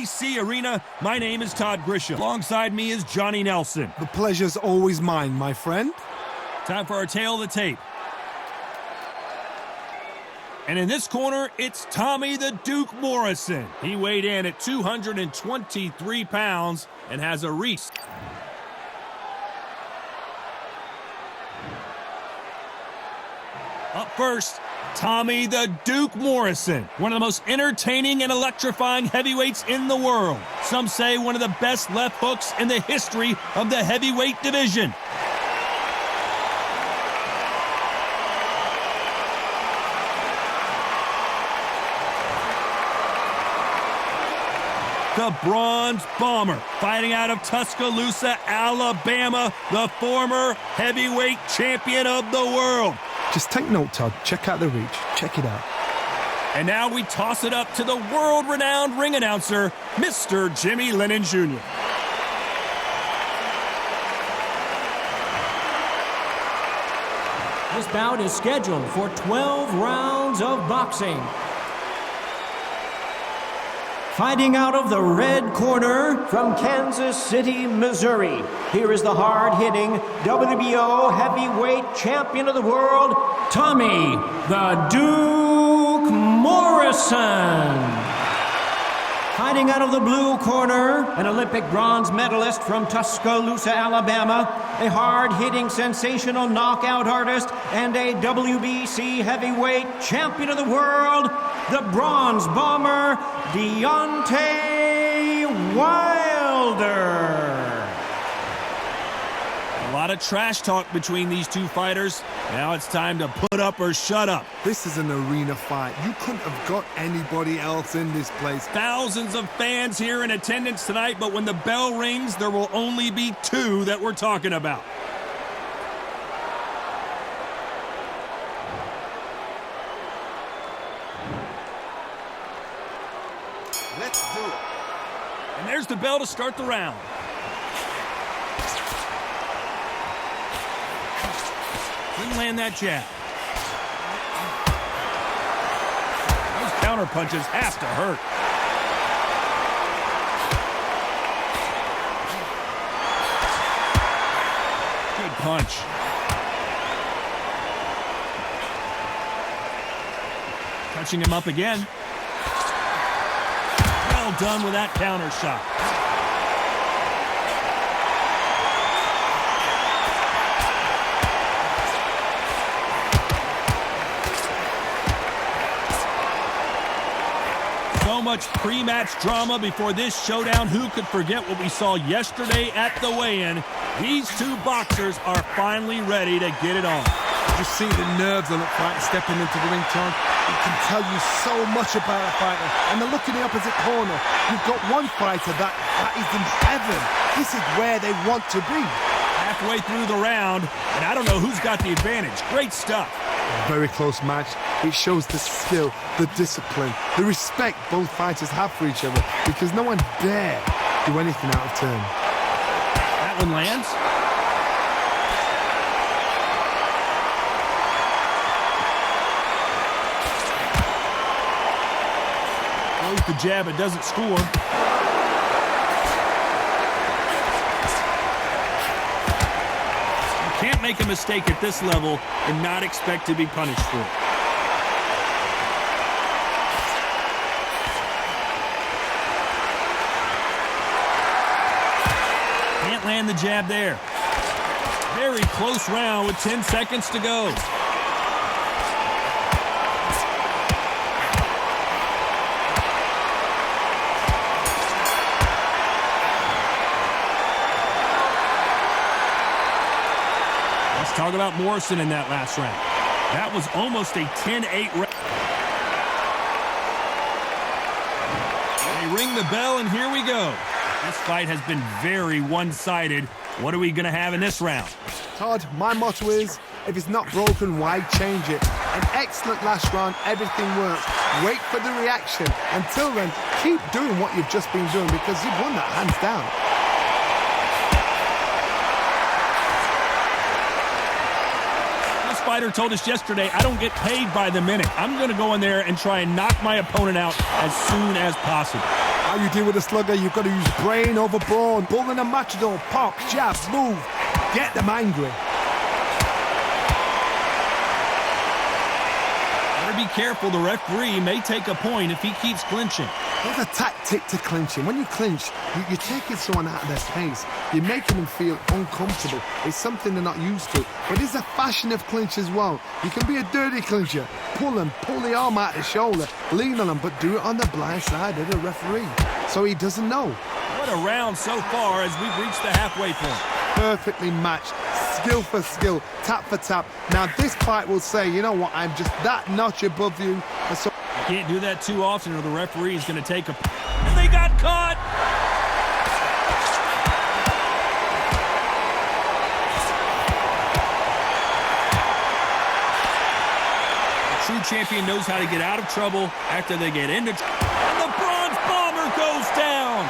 ABC Arena. My name is Todd Grisham. Alongside me is Johnny Nelson. The pleasure's always mine, my friend. Time for our tale of the tape. And in this corner, it's Tommy the Duke Morrison. He weighed in at 223 pounds and has a reach. Up first, Tommy the Duke Morrison, one of the most entertaining and electrifying heavyweights in the world. Some say one of the best left hooks in the history of the heavyweight division. The Bronze Bomber, fighting out of Tuscaloosa, Alabama, the former heavyweight champion of the world. Just take note, Todd. Check out the reach. Check it out. And now we toss it up to the world-renowned ring announcer, Mr. Jimmy Lennon Jr. This bout is scheduled for 12 rounds of boxing. Fighting out of the red corner from Kansas City, Missouri, here is the hard-hitting WBO heavyweight champion of the world, Tommy the Duke Morrison. Fighting out of the blue corner, an Olympic bronze medalist from Tuscaloosa, Alabama, a hard-hitting sensational knockout artist, and a WBC heavyweight champion of the world, the Bronze Bomber, Deontay Wilder. A lot of trash talk between these two fighters. Now it's time to put up or shut up. This is an arena fight. You couldn't have got anybody else in this place. Thousands of fans here in attendance tonight, but when the bell rings, there will only be two that we're talking about. Let's do it. And there's the bell to start the round. Couldn't land that jab. Those counter punches have to hurt. Good punch. Touching him up again. Well done with that counter shot. So much pre-match drama before this showdown. Who could forget what we saw yesterday at the weigh-in? These two boxers are finally ready to get it on. Just see the nerves on the fighter stepping into the ring, Todd. It can tell you so much about a fighter. And the look in the opposite corner. You've got one fighter that is in heaven. This is where they want to be. Halfway through the round, and I don't know who's got the advantage. Great stuff. Very close match. It shows the skill, the discipline, the respect both fighters have for each other, because no one dare do anything out of turn. That one lands. Throws the jab, it doesn't score. Can't make a mistake at this level and not expect to be punished for it. Can't land the jab there. Very close round with 10 seconds to go. Talk about Morrison in that last round. That was almost a 10-8 round. They ring the bell, and here we go. This fight has been very one-sided. What are we going to have in this round? Todd, my motto is, if it's not broken, why change it? An excellent last round, everything works. Wait for the reaction. Until then, keep doing what you've just been doing, because you've won that hands down. Fighter told us yesterday, I don't get paid by the minute. I'm going to go in there and try and knock my opponent out as soon as possible. How you deal with a slugger, you've got to use brain over brawn. Bull and a matador, pop, jab, move. Get them angry. Better be careful, the referee may take a point if he keeps clinching. There's a tactic to clinching. When you clinch, you're taking someone out of their pace. You're making them feel uncomfortable. It's something they're not used to. But there's a fashion of clinch as well. You can be a dirty clincher. Pull them, pull the arm out the shoulder, lean on them, but do it on the blind side of the referee. So he doesn't know. What a round so far as we've reached the halfway point. Perfectly matched. Skill for skill, tap for tap. Now this fight will say, you know what, I'm just that notch above you. And so you can't do that too often or the referee is going to take a... And they got caught! The true champion knows how to get out of trouble after they get into trouble. And the bronze bomber goes down!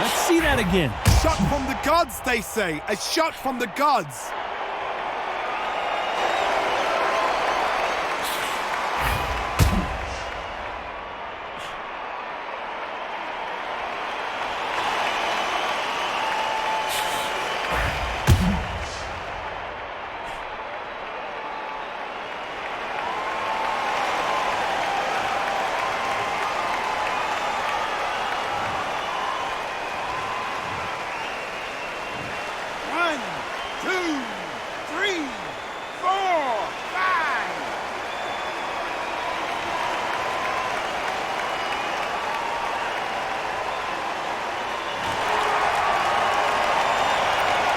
Let's see that again. Shot from the gods, they say. A shot from the gods.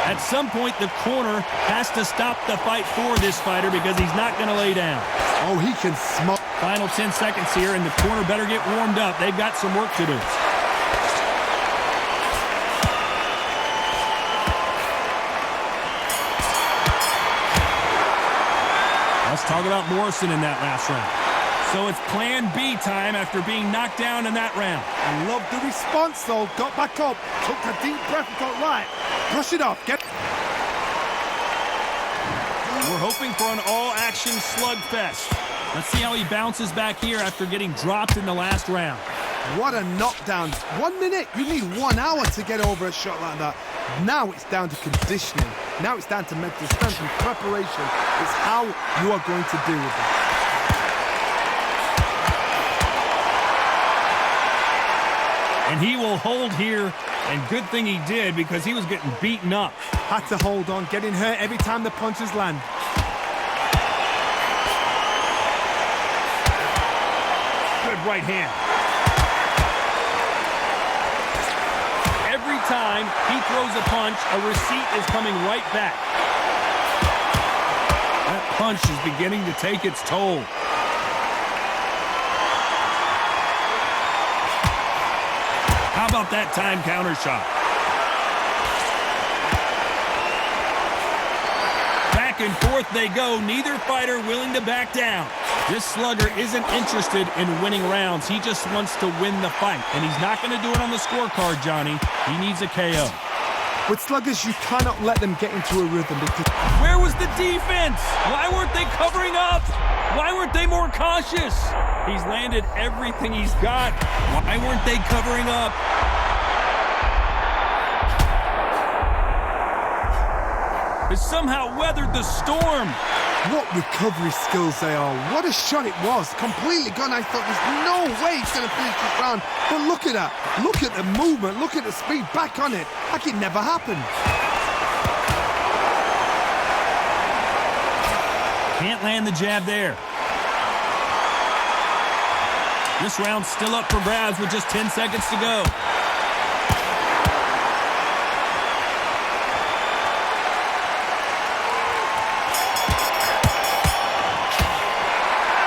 At some point, the corner has to stop the fight for this fighter because he's not going to lay down. Oh, he can smoke. Final 10 seconds here, and the corner better get warmed up. They've got some work to do. Let's talk about Morrison in that last round. So it's plan B time after being knocked down in that round. I love the response, though. Got back up, took a deep breath and thought, right, brush it off. We're hoping for an all-action slugfest. Let's see how he bounces back here after getting dropped in the last round. What a knockdown. 1 minute. You need 1 hour to get over a shot like that. Now it's down to conditioning. Now it's down to mental strength and preparation. It's how you are going to deal with it. And he will hold here, and good thing he did because he was getting beaten up. Had to hold on, getting hurt every time the punches land. Good right hand. Every time he throws a punch, a receipt is coming right back. That punch is beginning to take its toll. How about that time counter shot? Back and forth they go, neither fighter willing to back down. This slugger isn't interested in winning rounds. He just wants to win the fight. And he's not going to do it on the scorecard, Johnny. He needs a KO. With sluggers, you cannot let them get into a rhythm because... Where was the defense? Why weren't they covering up? Why weren't they more cautious? He's landed everything he's got. Why weren't they covering up? Has somehow weathered the storm. What recovery skills they are. What a shot it was. Completely gone. I thought there's no way he's going to finish this round. But look at that. Look at the movement. Look at the speed. Back on it. Like it never happened. Can't land the jab there. This round's still up for grabs with just 10 seconds to go.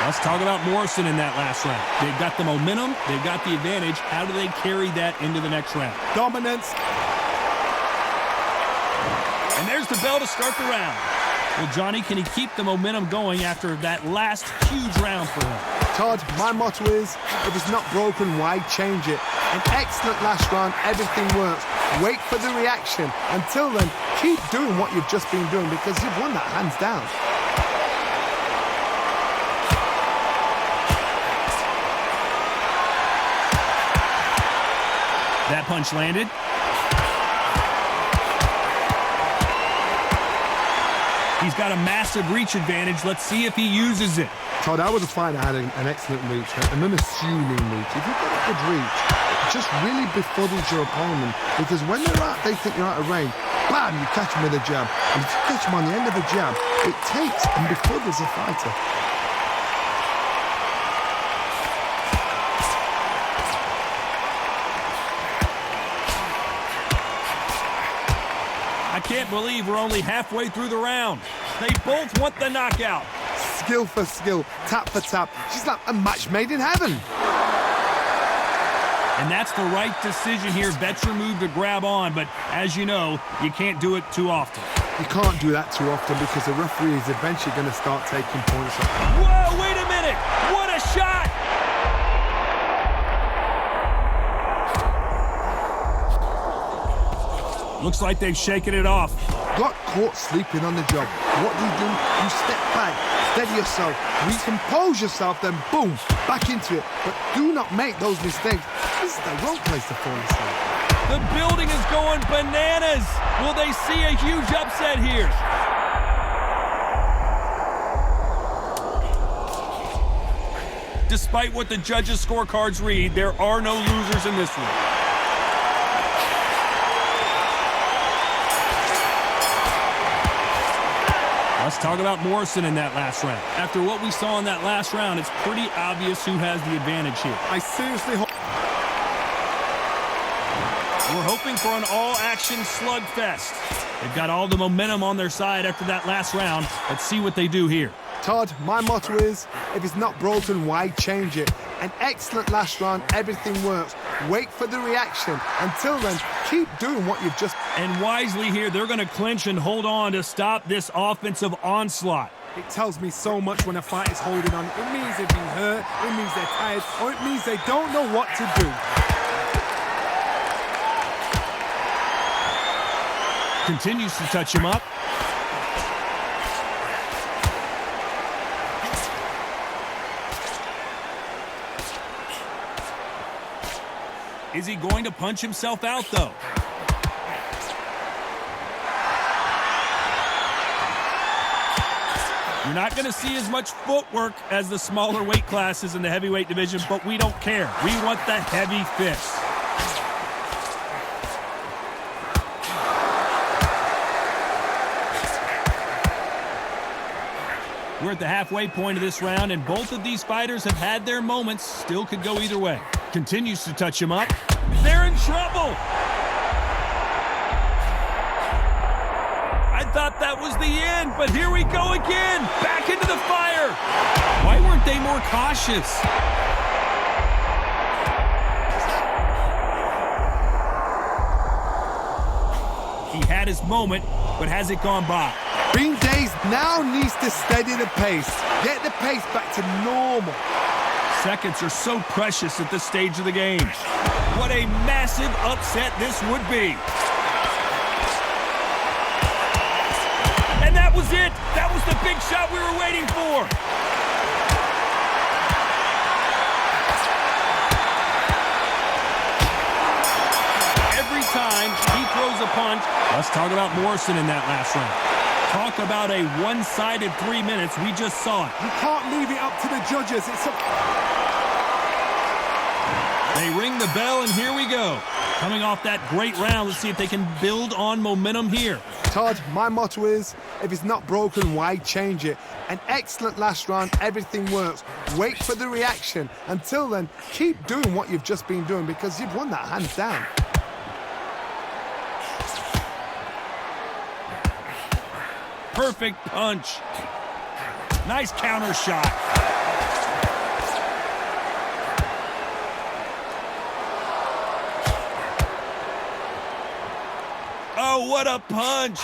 Let's talk about Morrison in that last round. They've got the momentum. They've got the advantage. How do they carry that into the next round? Dominance. And there's the bell to start the round. Well, Johnny, can he keep the momentum going after that last huge round for him? Todd, my motto is, if it's not broken, why change it? An excellent last round. Everything works. Wait for the reaction. Until then, keep doing what you've just been doing because you've won that hands down. That punch landed. He's got a massive reach advantage. Let's see if he uses it. Todd, I was a fighter that had an excellent reach, an unassuming reach. If you've got a good reach, it just really befuddles your opponent, because when they think you're out of range, bam, you catch them with a jab. And if you catch them on the end of a jab, it takes and befuddles a fighter. I can't believe we're only halfway through the round. They both want the knockout. Skill for skill, tap for tap. She's like a match made in heaven. And that's the right decision here. Better move to grab on, but as you know, you can't do it too often. You can't do that too often because the referee is eventually going to start taking points. Whoa, wait a minute! What a shot! Looks like they've shaken it off. Got caught sleeping on the job. What do? You step back, steady yourself, recompose yourself, then boom, back into it. But do not make those mistakes. This is the wrong place to fall asleep. The building is going bananas. Will they see a huge upset here? Despite what the judges' scorecards read, there are no losers in this one. Let's talk about Morrison in that last round. After what we saw in that last round, it's pretty obvious who has the advantage here. I seriously hope... We're hoping for an all-action slugfest. They've got all the momentum on their side after that last round. Let's see what they do here. Todd, my motto is, if it's not broken, why change it? An excellent last round, everything works. Wait for the reaction. Until then, keep doing what you've just... And wisely here, they're going to clinch and hold on to stop this offensive onslaught. It tells me so much when a fight is holding on. It means they've been hurt, it means they're tired, or it means they don't know what to do. Continues to touch him up. Is he going to punch himself out, though? You're not going to see as much footwork as the smaller weight classes in the heavyweight division, but we don't care. We want the heavy fists. We're at the halfway point of this round, and both of these fighters have had their moments. Still could go either way. Continues to touch him up. They're in trouble. I thought that was the end, but here we go again. Back into the fire. Why weren't they more cautious? He had his moment, but has it gone by? Being dazed now needs to steady the pace. Get the pace back to normal. Seconds are so precious at this stage of the game. What a massive upset this would be. And that was it. That was the big shot we were waiting for. Every time he throws a punch. Let's talk about Morrison in that last round. Talk about a one-sided 3 minutes. We just saw it. You can't leave it up to the judges. They ring the bell, and here we go. Coming off that great round, let's see if they can build on momentum here. Todd, my motto is, if it's not broken, why change it? An excellent last round, everything works. Wait for the reaction. Until then, keep doing what you've just been doing because you've won that hands down. Perfect punch. Nice counter shot. Oh, what a punch.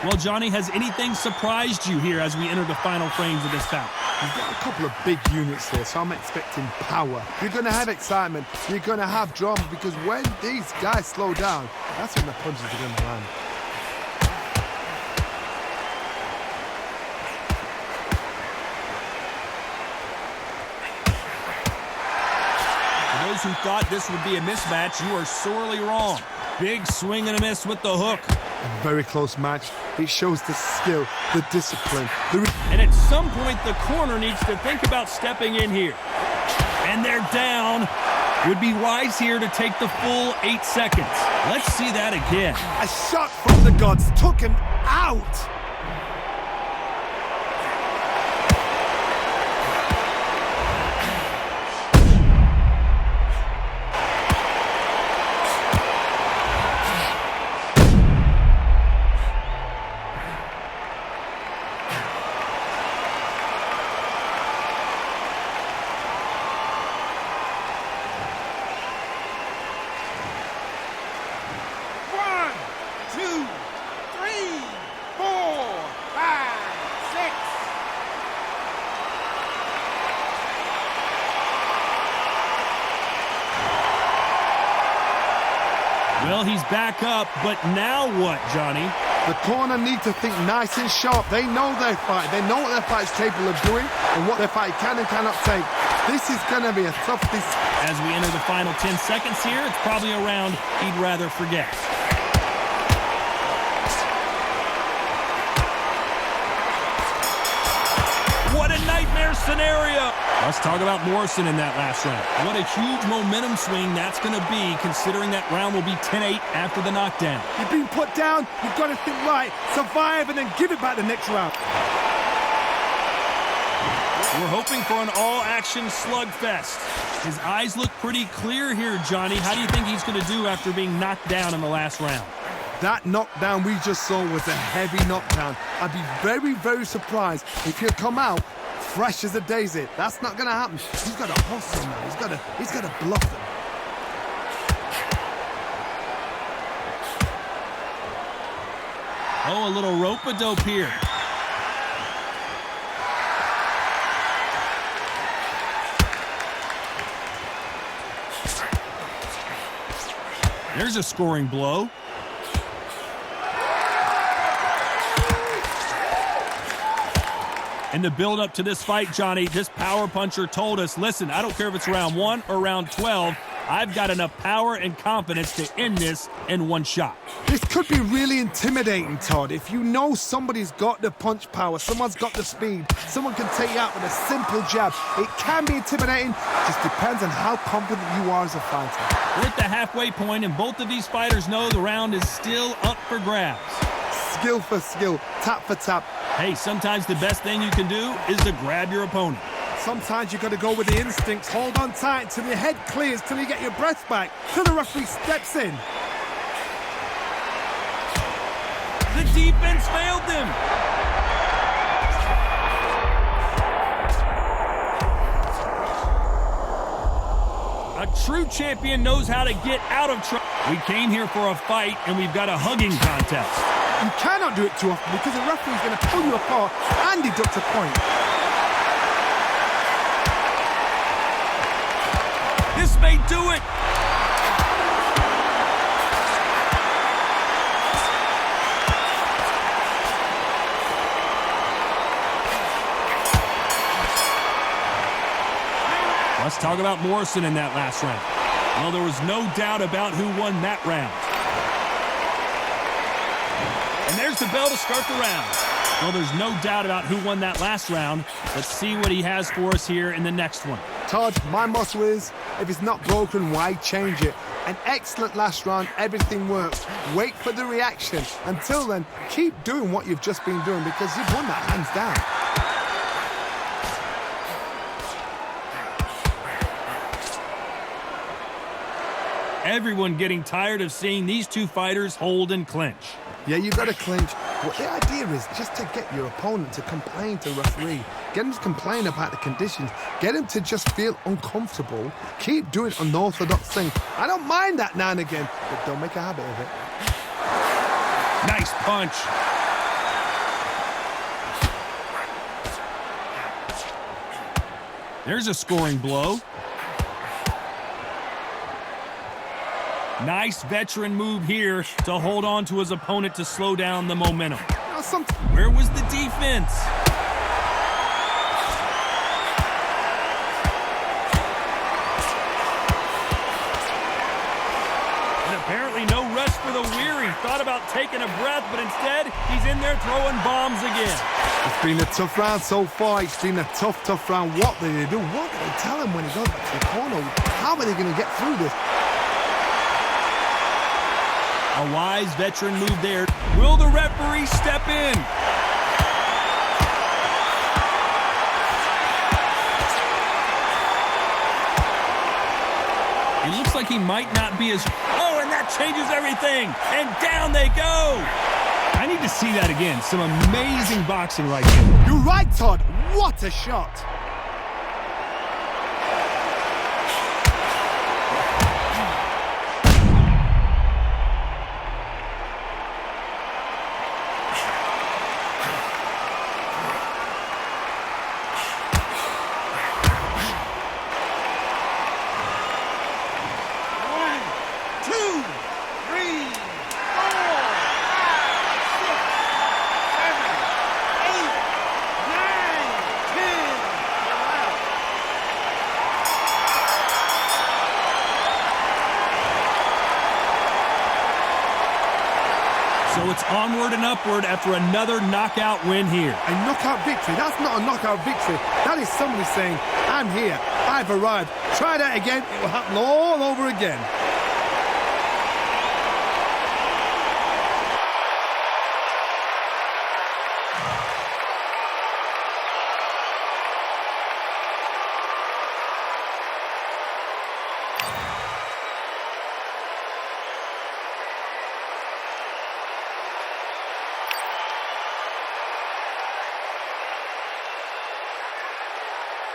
Well, Johnny, has anything surprised you here as we enter the final frames of this bout? You've got a couple of big units here, so I'm expecting power. You're going to have excitement. You're going to have drama because when these guys slow down, that's when the punches are going to land. those who thought this would be a mismatch, you are sorely wrong. Big swing and a miss with the hook. A very close match. It shows the skill, the discipline. And at some point, the corner needs to think about stepping in here. And they're down. Would be wise here to take the full 8 seconds. Let's see that again. A shot from the gods took him out. Well, he's back up, but now what, Johnny? The corner need to think nice and sharp. They know their fight. They know what their fight's capable of doing and what their fight can and cannot take. This is going to be a tough decision. As we enter the final 10 seconds here, it's probably a round he'd rather forget. What a nightmare scenario! Let's talk about Morrison in that last round. What a huge momentum swing that's going to be, considering that round will be 10-8 after the knockdown. You've been put down, you've got to think right, survive, and then give it back the next round. We're hoping for an all-action slugfest. His eyes look pretty clear here, Johnny. How do you think he's going to do after being knocked down in the last round? That knockdown we just saw was a heavy knockdown. I'd be very, very surprised if he'll come out fresh as a daisy. That's not going to happen. He's got to hustle now. He's got to bluff them. Oh, a little rope-a-dope here. There's a scoring blow. In the build-up to this fight, Johnny, this power puncher told us, listen, I don't care if it's round 1 or round 12, I've got enough power and confidence to end this in one shot. This could be really intimidating, Todd. If you know somebody's got the punch power, someone's got the speed, someone can take you out with a simple jab, it can be intimidating. Just depends on how confident you are as a fighter. We're at the halfway point, and both of these fighters know the round is still up for grabs. Skill for skill, tap for tap. Hey, sometimes the best thing you can do is to grab your opponent. Sometimes you got to go with the instincts. Hold on tight till your head clears, till you get your breath back, till the referee steps in. The defense failed them. A true champion knows how to get out of trouble. We came here for a fight, and we've got a hugging contest. You cannot do it too often because the referee's going to pull you apart and deduct a point. This may do it. Let's talk about Morrison in that last round. Well, there was no doubt about who won that round. And there's the bell to start the round. Well, there's no doubt about who won that last round. Let's see what he has for us here in the next one. Todd, my motto is, if it's not broken, why change it? An excellent last round, everything works. Wait for the reaction. Until then, keep doing what you've just been doing because you've won that hands down. Everyone getting tired of seeing these two fighters hold and clinch. Yeah, you got to clinch. Well, the idea is just to get your opponent to complain to the referee. Get him to complain about the conditions. Get him to just feel uncomfortable. Keep doing unorthodox things. I don't mind that now and again, but don't make a habit of it. Nice punch. There's a scoring blow. Nice veteran move here to hold on to his opponent to slow down the momentum. Where was the defense? breath, but instead, he's in there throwing bombs again. It's been a tough round so far. It's been a tough round. What did they do? What did they tell him when he goes back to the corner? How are they going to get through this? A wise veteran move there. Will the referee step in? It looks like he might not be as... Oh, and that changes everything. And down they go. I need to see that again. Some amazing boxing right here. You're right, Todd. What a shot. So it's onward and upward after another knockout win here. A knockout victory? That's not a knockout victory. That is somebody saying, I'm here, I've arrived. Try that again, it will happen all over again.